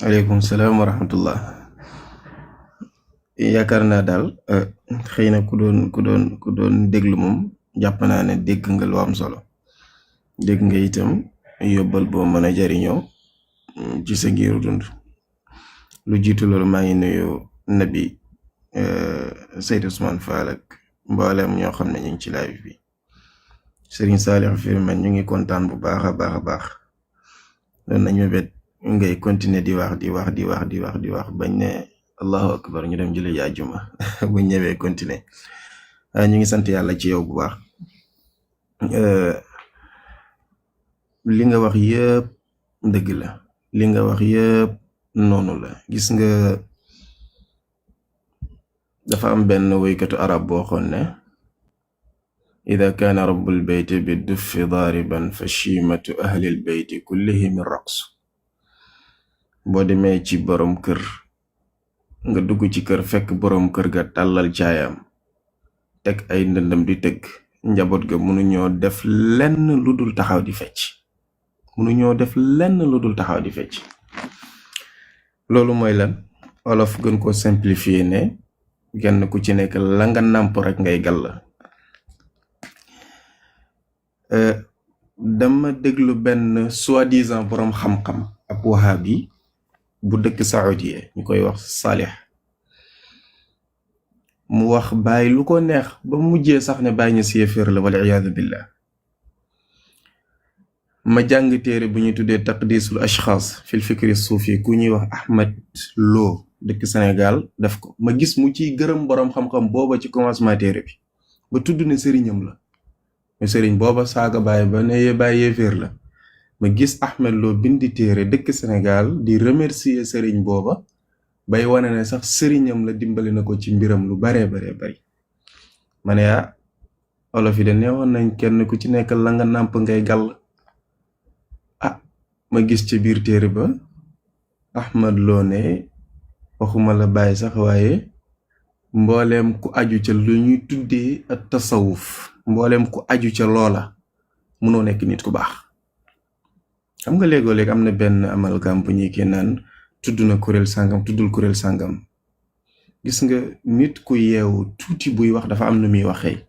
aleykum salaam wa rahmatullah. yaakaar naa daal xëy na ku doon déglu moom jàpp naa ne dégg nga lu am solo. dégg nga itam yóbbal boo mën a jariñoo ci sa giiru dund. lu jiitu loolu maa ngi nuyu nabi Seydou Ousmane Fall ak mboolem ñoo xam ne ñu ngi ci live bi. Serigne Saliou Firman ñu ngi kontaan bu baax a baax doon nañu bet ngay continuer di wax bañ ne allahu akbar ñu dem jële jaajuma bu ñëwee continuer. ñu ngi sant yàlla ci yow bu baax. li nga wax yëpp dëgg la, li nga wax yëpp noonu la. gis nga dafa am benn woykatu arab boo xoon ne ida kaana rabbul bayti bi duffi daariban fa chiimatu ahlil bayti kullihim raqsu. boo demee ci borom kër nga dugg ci kër fekk borom kër ga tàllal caayam teg ay ndëndam di tëgg, njaboot ga mënuñoo def lenn lu dul taxaw di fecc. loolu mooy lan? olof gën ko simplifier ne genn ku ci nekk la nga nàmp rek ngay gàll. dama déglu benn soi-disant boroom xam-xam ab wahabi bu dëkk Saoudia ñu koy wax Salih. mu wax bàyyi lu ko neex ba mujjee sax ne bàyyi ñu yéeféer la wal iyaadu billah. ma jàng téere bu ñuy tuddee taqdisul ashxaas fil fikri suufi ku ñuy wax Ahmed Lo dëkk Sénégal def ko. ma gis mu ciy gërëm boroom xam-xam booba ci commencement téere bi ba tudd ne sëriñam la. mu sëriñ booba saaga bàyyi ba ne bàyyi yéeféer la. ma gis Ahmed Lo bindi téere dëkk Sénégal di remercier sëriñ booba bay wane ne sax sëriñam la dimbali na ko ci mbiram lu baree bari. ma ne olof yi de neewoon nañ kenn ku ci nekk la nga nàmp ngay gàll. ma gis ci biir téere ba Ahmed Lo ne waxuma la bàyyi sax waaye mbooleem ku aju ca lu ñuy tuddee ak tasawuf, mbooleem ku aju ca loola mënoo nekk nit ku baax. xam nga léegoo-léeg am na benn amalgam bu ñuy kii naan tudd na kuréel sàngam tuddul kuréel sàngam. gis nga nit ku yeewu tuuti buy wax dafa am nu muy waxee.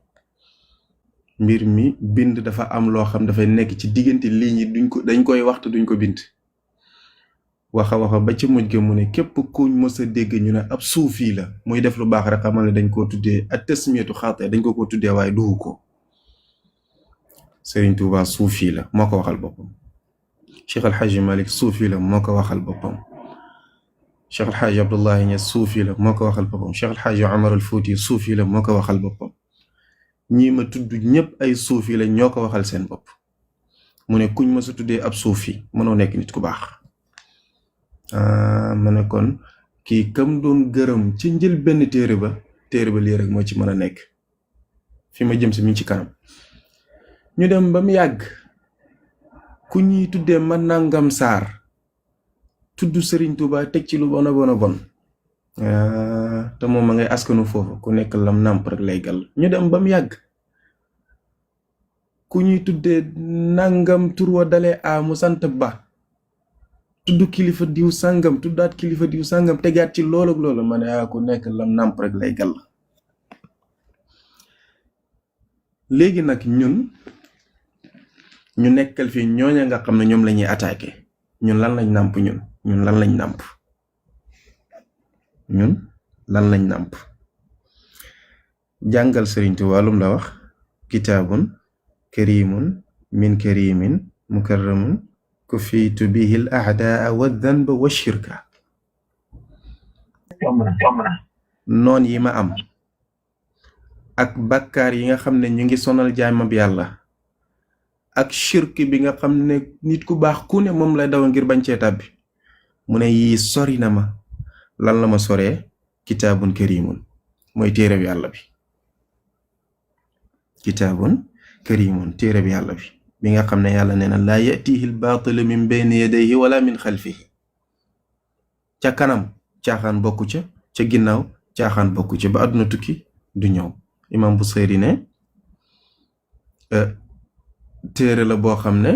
mbir mi bind dafa am loo xam dafay nekk ci diggante ligne yi dañ koy waxtu duñ ko bind. waxa ba ci mujj ga mu ne képp kuñ mës a dégg ñu ne ab suufi la muy def lu baax rek xamal ne dañ koo tuddee ak tasmiyatu xaate dañ ko tuddee waaye duhu ko. Serigne Touba suufi la moo ko waxal boppam. Cheikh El Hadj Malick suufi la moo ko waxal boppam. Cheikh El Hadj Abdoulaye Niass suufi la moo ko waxal boppam. Cheikh El Hadj Omar al Fouti suufi la moo ko waxal boppam. ñii ma tudd ñëpp ay suufi la ñoo ko waxal seen bopp. mu ne kuñ ma sa tuddee ab suufi mënoo nekk nit ku baax. ma ne kon kii kam doon gërëm ci njël benn téere ba lii rek moo ci mën a nekk. fi ma jëm si mi ci kanam. ñu dem ba mu yàgg ku ñuy tuddee ma nangam saar tudd Serigne Touba teg ci lu bon a bon. te moom ma ngay askanu foofu ku nekk lam nàmp rek lay gàll. ñu dem ba mu yàgg ku ñuy tuddee nangam tur wa dalee a mu sant ba tudd kilifa diw sàngam tuddaat kilifa diw sàngam tegaat ci loolu ak loolu ma ne ku nekk lam nàmp rek lay gàll. léegi nag ñun ñu nekkal fii ñooña nga xam ne ñoom la ñuy attaqué ñun lan lañ nàmp ñun lan lañ nàmp. jàngal Sëriñ Tuubaa lum la wax kitaabun karimun min karimin mukarramun kufiitu bihi al a'daa wa dhanba wa shirka. noon yi ma am ak bakkaar yi nga xam ne ñu ngi sonal jaamab yàlla ak shirk bi nga xam ne nit ku baax ku ne moom lay daw ngir bañ cee tàbbi mu ne yii sori na ma. lan la ma soree kitaabun karimun mooy téere bi yàlla bi. kitaabun karimun téere bi yàlla bi nga xam ne yàlla nee na laa yatihi al-baatilu min bayni yadayhi wala min xalfihi. ca kanam caaxaan bokku ca ginnaaw caaxaan bokku ca ba àdduna tukki du ñëw. imam Busayri ne téere la boo xam ne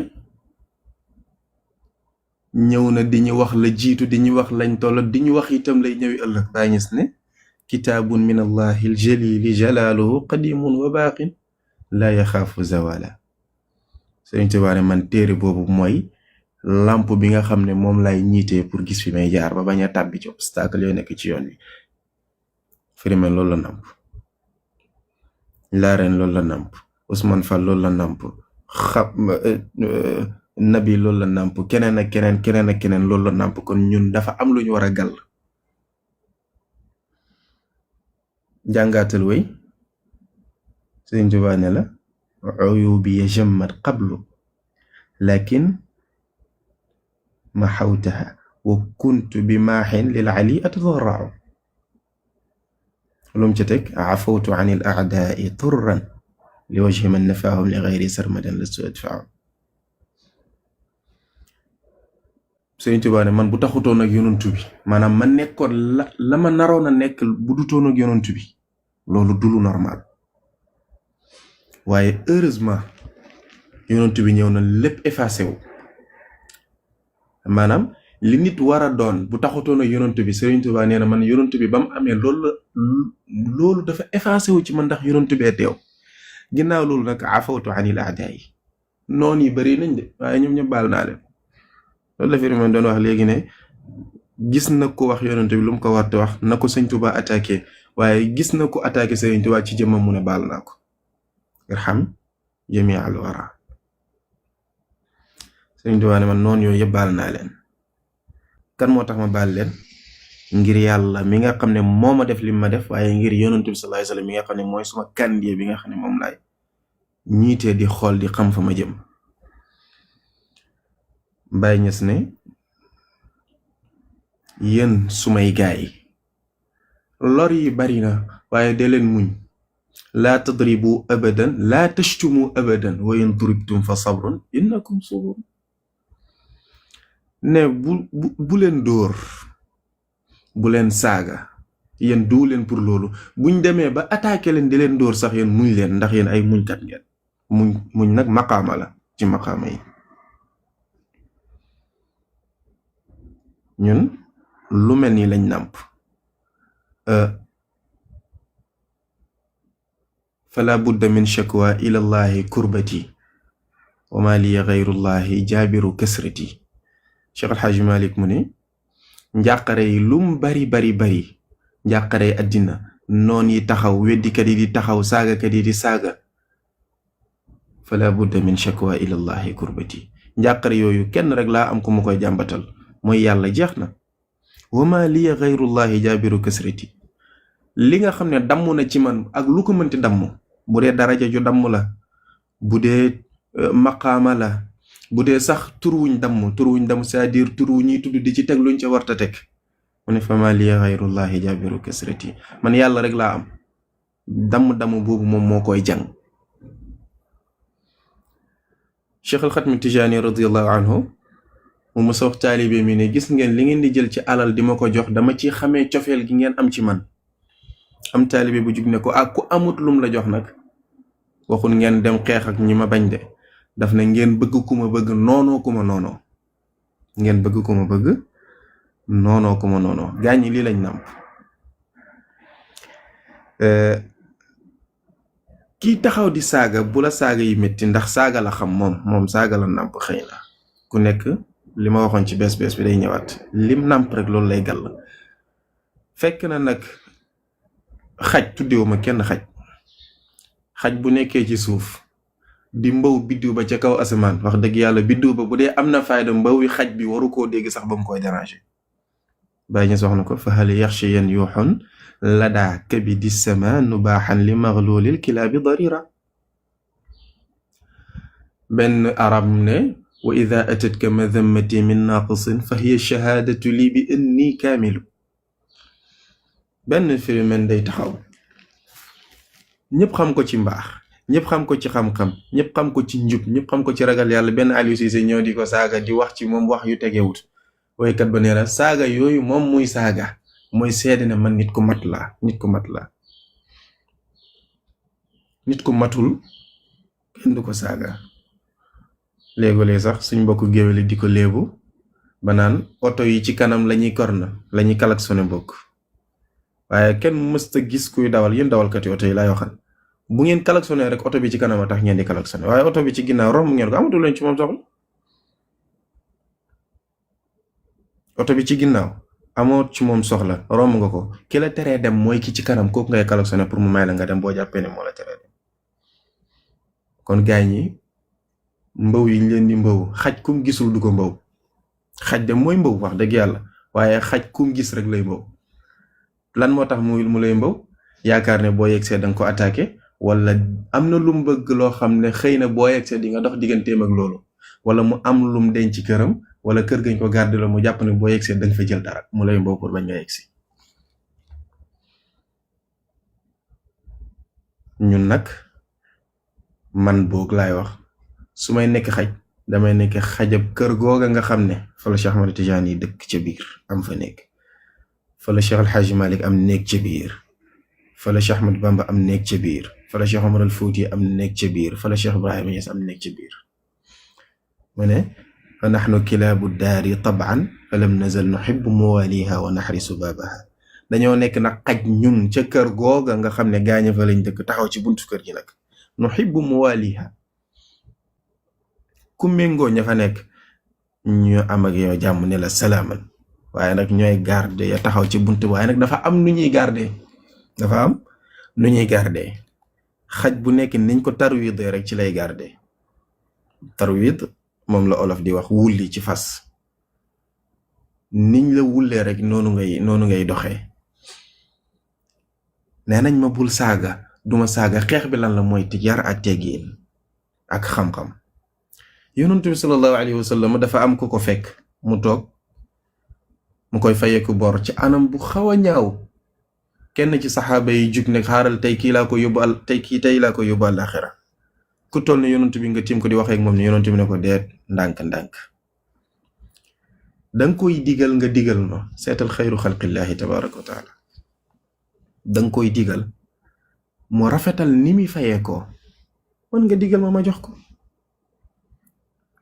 ñëw na di ñu wax la jiitu di ñu wax lañ toll di ñu wax itam lay ñëwi ëllëg daa gis ne kitaabun min allahi aljalili jalaaluhu qadimun wa baaqin laa yaxaafu zawala Sëriñ Tuubaa ne man téere boobu mooy lamp bi nga xam ne moom lay ñiitee pour gis fi may jaar ba bañ a tàbbi ci obstacle yoo nekk ci yoon wi Firimen loolu la namp Laareen loolu la namp Ousmane Fall loolu la namp Nabi loolu la namp keneen ak keneen loolu la namp kon ñun dafa am lu ñu war a gàll jàngaatal way Sëriñ Tuubaa ne la uyubi jammat qablu lakin ma xawtaha wa kuntu bi maaxin lil ali atadarrau lum ca teg afawtu an il aadaai turran li wajhi man nafaahum li gayri sarmadan lastu adfau Sëriñ Tuubaa ne man bu taxutoon ak yonantu bi maanaam ma nekkoon la ma naroon a nekk bu dutoon ak yonantu bi loolu dulu normal waaye heureusement yonantu bi ñëw na lépp effacé wu maanaam li nit war a doon bu taxutoon ak yonantu bi Sëriñ Tuubaa nee na man yonantu bi ba mu amee loolu dafa effacé wu ci man ndax yonantu bee teew ginnaaw loolu nag afawtu anil aadaa yi noon yi bëri nañ de waaye ñoom ñëpp baal naa leen loolu la Firimen doon wax léegi ne gis na ko wax yonantu bi lu mu ko war te wax na ko Sëriñ Tuubaa attaqué waaye gis na ko attaqué Sëriñ Tuubaa ci jëmmam mu ne baal naa ko irham jami al wara Sëriñ Tuubaa ne man noonu yooyu yëpp baal naa leen kan moo tax ma baal leen ngir yàlla mi nga xam ne moo ma def li ma def waaye ngir yonantu bi sallallahu alayhi wasallam mi nga xam ne mooy suma kàndee bi nga xam ne moom laay ñiitee di xool di xam fa ma jëm Baay Ñas ne yéen sumay gaay lor yi bari na waaye de leen muñ laa tadribu abadan laa tashtumu abadan wa in duribtum fa sabrun innakum subur ne bu leen dóor bu leen saaga yéen duu leen pour loolu buñ demee ba attaqué leen di leen dóor sax yéen muñ leen ndax yéen ay muñkat ngeen muñ nag maqaama la ci maqaama yi ñun lu mel ni lañ nàmp fala budda min shakwa ila llahi kurbati wa ma liya gayrullahi jaabiru kasrati Cheikh Alxaaji Malik mu ne njàqare yi lum bari njàqare yi àddina noon yi taxaw weddikat yi di taxaw saagakat yi di saaga fala budda min shakwa ila llahi kurbati njàqare yooyu kenn rek laa am ku ma koy jàmbatal mooy yàlla jeex na wa ma liya gayrullahi jaabiru kasrati li nga xam ne damm na ci man ak lu ko mënti damm bu dee daraja ju damm la bu dee maqaama la bu dee sax turwuñ damm c'est-à-dire tur wu ñuy tudd di ci teg luñ ca warta teg mu ne fa ma liya gayrullahi jaabiru kasrati man yàlla rek laa am damm boobu moom moo koy jàng Cheikh al Xatmi Tijaani radiyallahu anhu mu mësa wax taalibe mi ne gis ngeen li ngeen di jël ci alal di ma ko jox dama ci xamee cofeel gi ngeen am ci man am taalibe bu jug ne ko ak ku amut lum la jox nag waxul ngeen dem xeex ak ñi ma bañ de daf ne ngeen bëgg ku ma bëgg noonoo ku ma noonoo ngeen bëgg ku ma bëgg noonoo ku ma noonoo gaañi lii lañ nàmp kii taxaw di saaga bu la saaga yi métti ndax saaga la xam moom saaga la nàmp xëy na ku nekk li ma waxoon ci bees bi day ñëwaat lim nàmp rek loolu lay gàll fekk na nag xaj tuddewuma kenn xaj bu nekkee ci suuf di mbaw biddiw ba ca kaw asamaan wax dëgg yàlla biddiw ba bu dee am na fayda mbaw wi xaj bi waru koo dégg sax ba mu koy déranger bàyyi ñu soxna ko fa hal yaxshi yan yuuxun ladaa kabidi sama nubaaxan li maglulil kilaabi darira benn arab ne wa ida atatka madammati min naaqisin fa hiya shahaadatu lii bi anni kaamilu benn Firimen day taxaw ñëpp xam ko ci mbaax ñëpp xam ko ci xam-xam ñëpp xam ko ci njub ñëpp xam ko ci ragal yàlla benn Aliou Cissé ñëw di ko saaga di wax ci moom wax yu tegewut woykat ba nee na saaga yooyu moom muy saaga mooy seede ne man nit ku mat laa nit ku matul kenn du ko saaga léegoo-léeg sax suñ mbokku géwél di ko léebu ba naan oto yi ci kanam lañuy korna lañuy klaxonné bokk waaye kenn mësta gis kuy dawal yéen dawalkat yi oto yi laay waxal bu ngeen klaxonné rek oto bi ci kanam a tax ngeen di klaxonné waaye oto bi ci ginnaaw romb ngeen ko amatul leen ci moom soxla oto bi ci ginnaaw amoo ci moom soxla romb nga ko ki la teree dem mooy ki ci kanam kooku ngay klaxonné pour mu may la nga dem boo jàppee ne moo la teree dem kon gaay ñi mbaw yi ñu leen di mbaw xaj kum gisul du ko mbaw xaj de mooy mbaw wax dëgg yàlla waaye xaj kum gis rek lay mbaw lan moo tax mu lay mbaw yaakaar ne boo yegsee da nga ko attaqué wala am na lu mu bëgg loo xam ne xëy na boo yegsee di nga dox digganteem ak loolu wala mu am lu mu denc ci këram wala kër gañ ko garde la mu jàpp ne boo yegsee da nga fa jël dara mu lay mbaw pour bañ nga yegsi ñun nag man boog laay wax su may nekk xaj damay nekk xajab kër googa nga xam ne fa la Cheikh Ahmad Tidiane yi dëkk ca biir am fa nekk fa la Cheikh El Hadji Malick am nekk ca biir fa la Cheikh Ahmad Bamba am nekk ca biir fa la Cheikh Omar al Fouti am nekk ca biir fa la Cheikh Ibrahima Niass am nekk ca biir mu ne fa naxnu kilaabu daari taban fa lam nazal nuhibbu muwaliha wa naxrisu baabaha dañoo nekk nag xaj ñun ca kër googa nga xam ne gaaña fa lañ dëkk taxaw ci buntu kër gi nag nuhibbu muwaliha ku méngoo ña fa nekk ñu am ak yow jàmm ne la salaaman waaye nag ñooy garde ya taxaw ci buntu waaye nag dafa am nu ñuy garde xaj bu nekk niñ ko tarwid rek ci lay garde tarwid moom la olof di wax wulli ci fas niñ la wullee rek noonu ngay doxee nee nañ ma bul saaga duma saaga xeex bi lan la mooy yar ak teggiin ak xam-xam yonent bi sallallahu alayhi wa sallam dafa am ku ko fekk mu toog mu koy fayeeku bor ci anam bu xaw a ñaaw kenn ci saxaaba yi jug ne xaaral tey laa ko yóbbu àllaaxira ku toll ne yonent bi nga tiim ko di waxee ak moom ne yonent bi ne ko deet ndànk-ndànk danga koy digal nga digal ma seetal xayru xalqillaahi tabaaraka wa taala danga koy digal mu rafetal ni muy fayeekoo man nga digal ma jox ko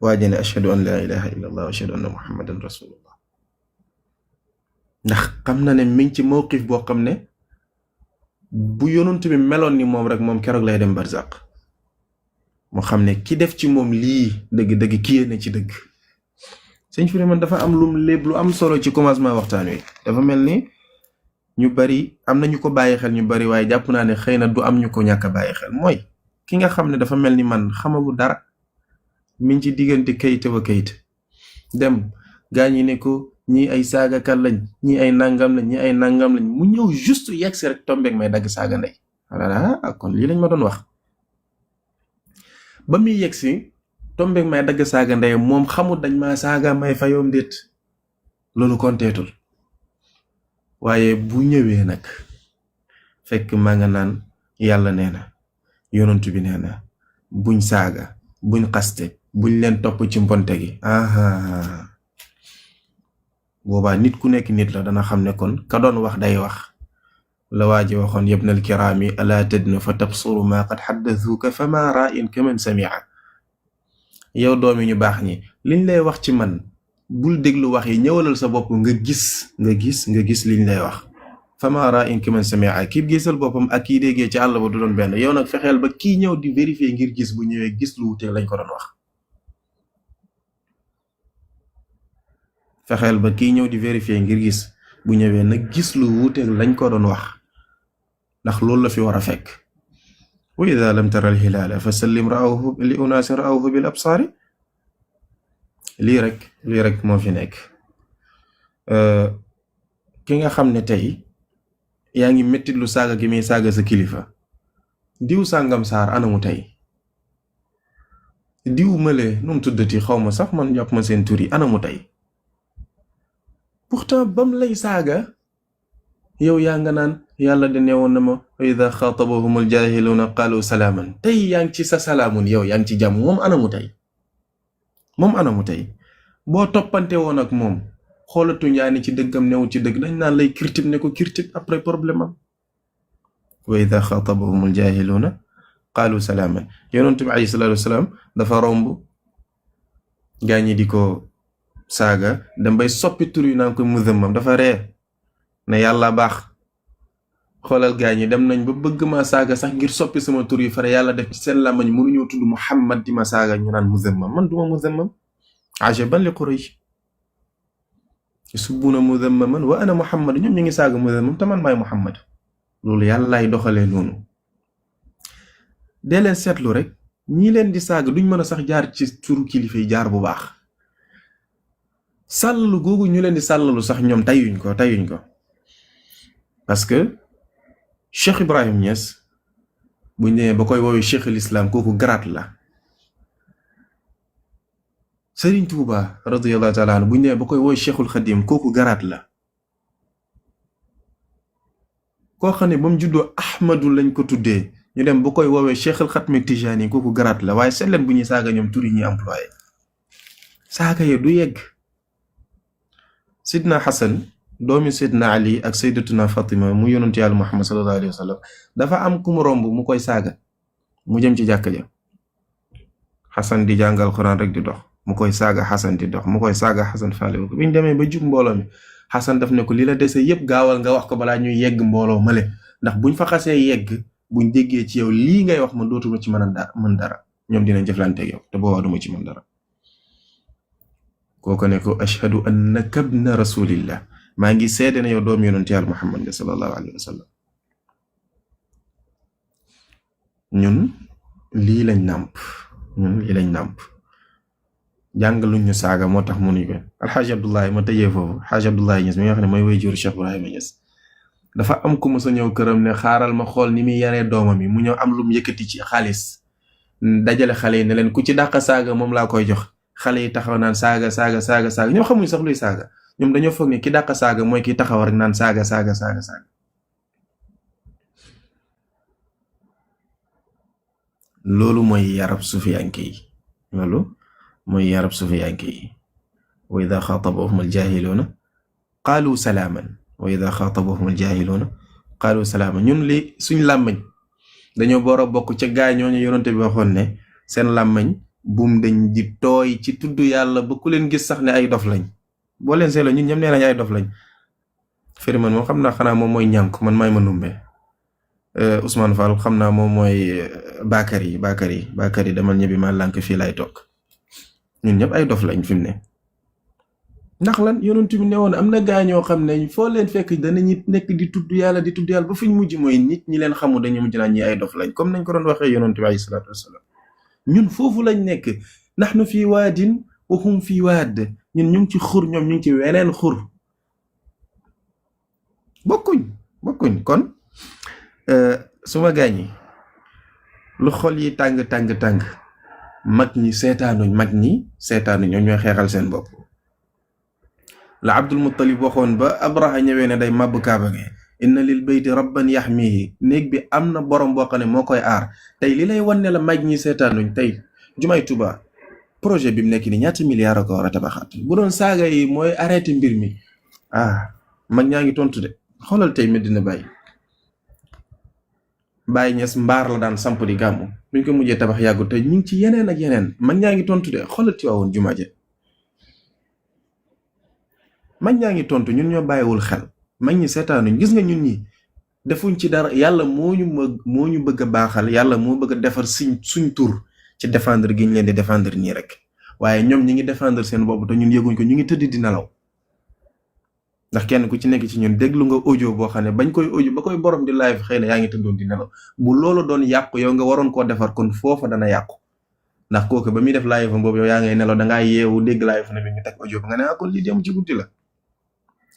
waaje ne ashhadu an laa ilaha illa allah wa ashhadu anna muhammadan rasulullah ndax xam na ne mi ngi ci mawqif boo xam ne bu yonent bi meloon ni moom rek moom keroog lay dem barzaq mu xam ne ki def ci moom lii dëgg-dëgg ki yéene ci dëgg sëñ fi man dafa am lu am solo ci commencement waxtaan wi dafa mel ni ñu bari am na ñu ko bàyyi xel ñu bari waaye jàpp naa ne xëy na du am ñu ko ñàkk a bàyyi xel mooy ki nga xam ne dafa mel ni man xamagu dara mi ngi ci diggante kayit wa kayit dem gaañ yi ne ko ñii ay saagakat lañ ñii ay nangam lañ mu ñëw juste yegsi rek tombeeg may dagg saaga ndey kon lii lañ ma doon wax ba muy yegsi tombeeg may dagg saaga ndey moom xamul dañ maa saaga may fayoom déet loolu konteetul waaye bu ñëwee nag fekk maa nga naan yàlla nee na yonent bi nee na buñ saaga buñ xaste buñ leen topp ci mbonte gi boobaa nit ku nekk nit la dana xam ne kon ka doon wax day wax la waaji waxoon yabnal kiraami alaa tadnu fa tabsuru maa qad xaddathuuka fa maa raa'in kaman samia yow doomi ñu baax ñi liñ lay wax ci man bul déglu wax yi ñëwalal sa bopp nga gis liñ lay wax fa maa raa'in kaman samia kii gisal boppam ak kii déggee ci àll ba du doon benn yow nag fexeel ba kii ñëw di vérifier ngir gis bu ñëwee gis lu wuute lañ ko doon wax fexeel ba kii ñëw di vérifier ngir gis bu ñëwee nag gis lu wuuteeg lañ ko doon wax ndax loolu la fi war a fekk wa ida lam tara alhilaala fa sallim ra'awhu li unaasi ra'awhu bil absaari lii rek moo fi nekk ki nga xam ne tey yaa ngi mettit lu saaga gi muy saaga sa kilifa diw sàngam saar anamu tey diw male nu mu tuddati xaw ma sax man jàpp ma seen tur yi anamu tey pourtant bam lay saaga yow yaa nga naan yàlla de neewoon na ma wa ida xaatabahumul jaahiluuna qaalu salaaman tey yaa ngi ci sa salaamun yow yaa ngi ci jàmm moom anamu tey boo toppante woon ak moom xoolatu ñaani ci dëggam newul ci dëgg dañ naan lay kirtib ne ko kirtib après problème am wa ida xaatabahumul jaahiluuna qaalu salaaman yonent bi alayhi salaatu wasalaam dafa romb gaa ñi di ko saaga dem bay soppi tur yi naan ko muzammam dafa ree ne yàlla baax xoolal gaa ñi dem nañ ba bëgg ma saaga sax ngir soppi sama tur yi fare yàlla def ci seen làmmañ mënuñoo tudd Muhammad di ma saaga ñu naan muzammam man duma muzammam ajaban li Quraysh yasubbuna muzammaman wa ana Muhammad ñoom ñu ngi saaga muzammam te man maay Muhammad loolu yàlla lay doxalee noonu dee leen seetlu rek ñi leen di saaga duñ mën a sax jaar ci turu kilifa yi jaar bu baax sàllalu googu ñu leen di sàllalu sax ñoom tayuñ ko parce que Cheikh Ibrahim Niass buñ nee ba koy woowee Cheikh l'Islam kooku garaat la Serigne Touba radiyallahu taala anhu buñ nee ba koy woowee Cheikhul Khadim kooku garaat la koo xam ne ba mu juddoo Ahmadu lañ ko tuddee ñu dem ba koy woowee Cheikhul Khatmi Tijani kooku garaat la waaye seet leen bu ñuy saaga ñoom tur yi ñuy employé saaga ye du yegg Sidna Hassan doomi Seydina Ali ak Sayyidatuna Fatima mu yonent yàlla Muhammad sallallahu alayhi wa sallam dafa am ku mu romb mu koy saaga mu jëm ci jàkka ja Hassan di jàngal Quran rek di dox mu koy saaga Hassan di dox mu koy saaga Hassan faale ko biñ demee ba jub mbooloo mi Hassan daf ne ko li la dese yëpp gaawal nga wax ko balaa ñuy yegg mbooloo male ndax buñ fa xasee yegg buñ déggee ci yow lii ngay wax man dootuma ci mën dara ñoom dinañ jëflante ak yow te boobaa duma ci mën dara kooku ne ko ashhadu annaka ibna rasulillah maa ngi seede ne yow doomu yonent yàlla Muhammad nga sallallahu alayhi wa sallam ñun lii lañ nàmp jàngaluñ ñu saaga moo tax mënuñ ko alxaaji Abdullahi ma tëjee foofu xaaji Abdullahi Niass mi nga xam ne mooy waajur Cheikh Ibrahima Niass dafa am ku mës a ñëw këram ne xaaral ma xool ni muy yaree doomam yi mu ñëw am lu mu yëkkati ci xaalis dajale xale yi ne leen ku ci dàq saaga moom laa koy jox xale yi taxaw naan saaga ñoom xamuñ sax luy saaga ñoom dañoo foog ne ki dàq saaga mooy ki taxaw rek naan saaga loolu mooy yarab sufiyanke yi wa ida xaatabahum aljahiluuna qaalu salaaman ñun li suñ làmmañ dañoo boor a bokk ca gaa ñooñu yonante bi waxoon ne seen làmmañ buum dañ di tooy ci tudd yàlla ba ku leen gis sax ne ay dof lañ boo leen seetloo ñun ñëpp nee nañ ay dof lañ firi man moom xam naa xanaa moom mooy ñànk man maay ma numbe Ousmane Fall xam naa moom mooy Bakary demal ñëbbi ma lànk fii lay toog ñun ñëpp ay dof lañ fi mu ne ndax lan yonent bi ne woon am na gaa ñoo xam ne foo leen fekk danañu nekk di tudd yàlla ba fuñ mujj mooy nit ñi leen xamul dañu mujj naan ñi ay dof lañ comme nañ ko doon waxee yonent bi alayhi salaatu wasalaam ñun foofu lañ nekk nahnu fii waadin wa hum fii waad ñun ñu ngi ci xur ñoom ñu ngi ci weneen xur bokkuñ kon suma gaañ yi lu xol yi tàng mag ñi seetaanuñ ñoom ñooy xeexal seen bopp la Abdul Muttalib waxoon ba Abraha ñëwee ne day màbb kaaba gi inna lil bayti rabban yaxmihi néeg bi am na borom boo xam ne moo koy aar tey li lay wan ne la mag ñi seetaanuñ tey jumaay Tuuba projet bi mu nekk ni ñaata milliards ko war a tabaxaat bu doon saaga yi mooy arrêté mbir mi mag ñaa ngi tontu de xoolal tey Medina Baye Niass mbaar la daan samp di gàmmu buñ ko mujjee tabax yàggu te ñu ngi ci yeneen ak yeneen mag ñaa ngi tontu de xoolal Tiwaawoon jumaa ja mag ñaa ngi tontu ñun ñoo bàyyiwul xel mag ñi seetaanuñ gis nga ñun ñi defuñ ci dara yàlla moo ñu bëgg a baaxal yàlla moo bëgg a defar suñ tur ci défendre gi ñu leen di défendre nii rek waaye ñoom ñi ngi défendre seen bopp te ñun yëguñ ko ñu ngi tëdd di nelaw ndax kenn ku ci nekk ci ñun déglu nga audio boo xam ne bañ koy audio ba koy borom di live xëy na yaa ngi tëddoon di nelaw bu loolu doon yàqu yow nga waroon koo defar kon foofa dana yàqu ndax kooku ba muy def live am boobu yow yaa ngay nelaw dangaa yeewu dégg live na bi ñu teg audio ba nga ne kon lii dem ci guddi la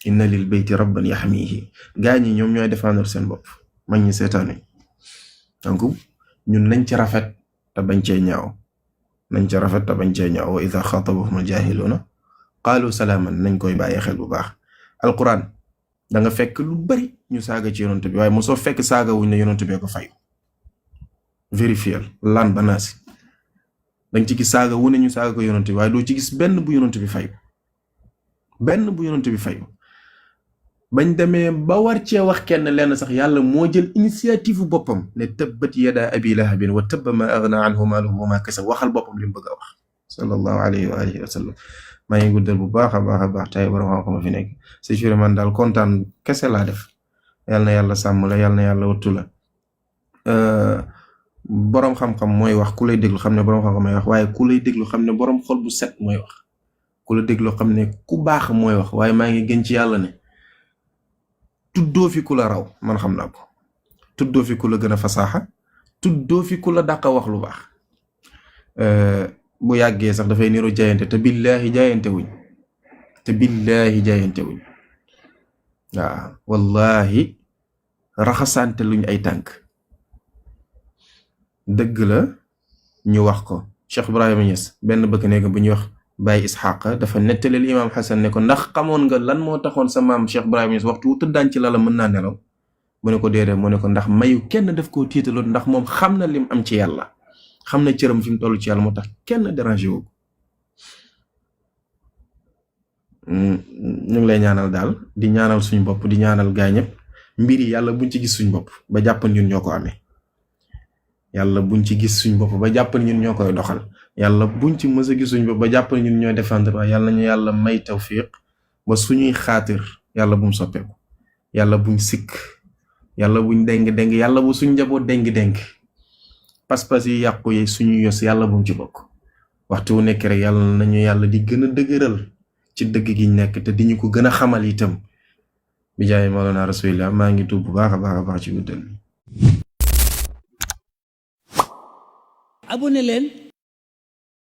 inna lil bayti rabban yaxmihi gaa ñi ñoom ñooy défendre seen bopp mag ñi seetaanuñ donc ñun nañ ci rafet te bañ cee ñaaw wa idha xaatabahum aljahiluuna qaalu salaaman nañ koy bàyyi xel bu baax alquran da nga fekk lu bari ñu saaga ci yonent bi waaye mosoo fekk saaga wuñ ne yonent bee ko fayu vérifier lan banaasi danga ci gis saaga wu ne ñu saaga ko yonent bi waaye doo ci gis benn bu yonent bi fayu bañ demee ba war cee wax kenn lenn sax yàlla moo jël initiative boppam ne tabbat yada abi lahabin wa tabba ma aghna anhu maaluhu wa ma kasab waxal boppam li mu bëgg a wax sallallahu alayhi wa alihi wa sallam maa ngi guddal bu baax a baax tey borom xam-xam fi nekk si jure man daal kontaan kese laa def yal na yàlla sàmm la yal na yàlla wattu la borom xam-xam mooy wax ku lay déglu xam ne borom xam-xam mooy wax waaye ku lay déglu xam ne borom xol bu set mooy wax ku la déglu xam ne ku baax mooy wax waaye maa ngi gën ci yàlla ne tuddoo fi ku la raw man xam naa ko tuddoo fi ku la gën a fasaaxa tuddoo fi ku la dàqa wax lu baax bu yàggee sax dafay niru jaayante te billaahi jaayante wuñ waaw wallahi raxasante luñ ay tànk dëgg la ñu wax ko Cheikh Ibrahima Niass benn bëkk nekk bu ñuy wax Baye Ishaq dafa nettaleel Imam Hassan ne ko ndax xamoon nga lan moo taxoon sa maam Cheikh Ibrahima Niass waxtu wu tëddaan ci lala mën naa nelaw mu ne ko déedéet mu ne ko ndax mayu kenn daf koo tiitaloon ndax moom xam na lim am ci yàlla xam na cëram fi mu toll ci yàlla moo tax kenn dérangé wu ko ñu ngi lay ñaanal daal di ñaanal suñu bopp di ñaanal gaay ñëpp mbir yi yàlla buñ ci gis suñu bopp ba jàpp ñun ñoo ko amee yàlla buñ ci gis suñu bopp ba jàpp ñun ñoo koy doxal yàlla buñ ci mës a gis suñu bopp ba jàpp ñun ñooy défendre waaye yàlla ñu yàlla may tawfiq ba suñuy xaatir yàlla bum soppeeku yàlla buñ sikk yàlla buñ déng yàlla bu suñ njaboot déng pas-pas yi yàqu yi suñu yos yàlla bum ci bokk waxtu wu nekk rek yàlla nañu yàlla di gën a dëgëral ci dëgg gi nekk te di ñu ko gën a xamal itam bi jaay Mawlana Rasulillah maa ngi tuub bu baax a baax ci guddal abonné leen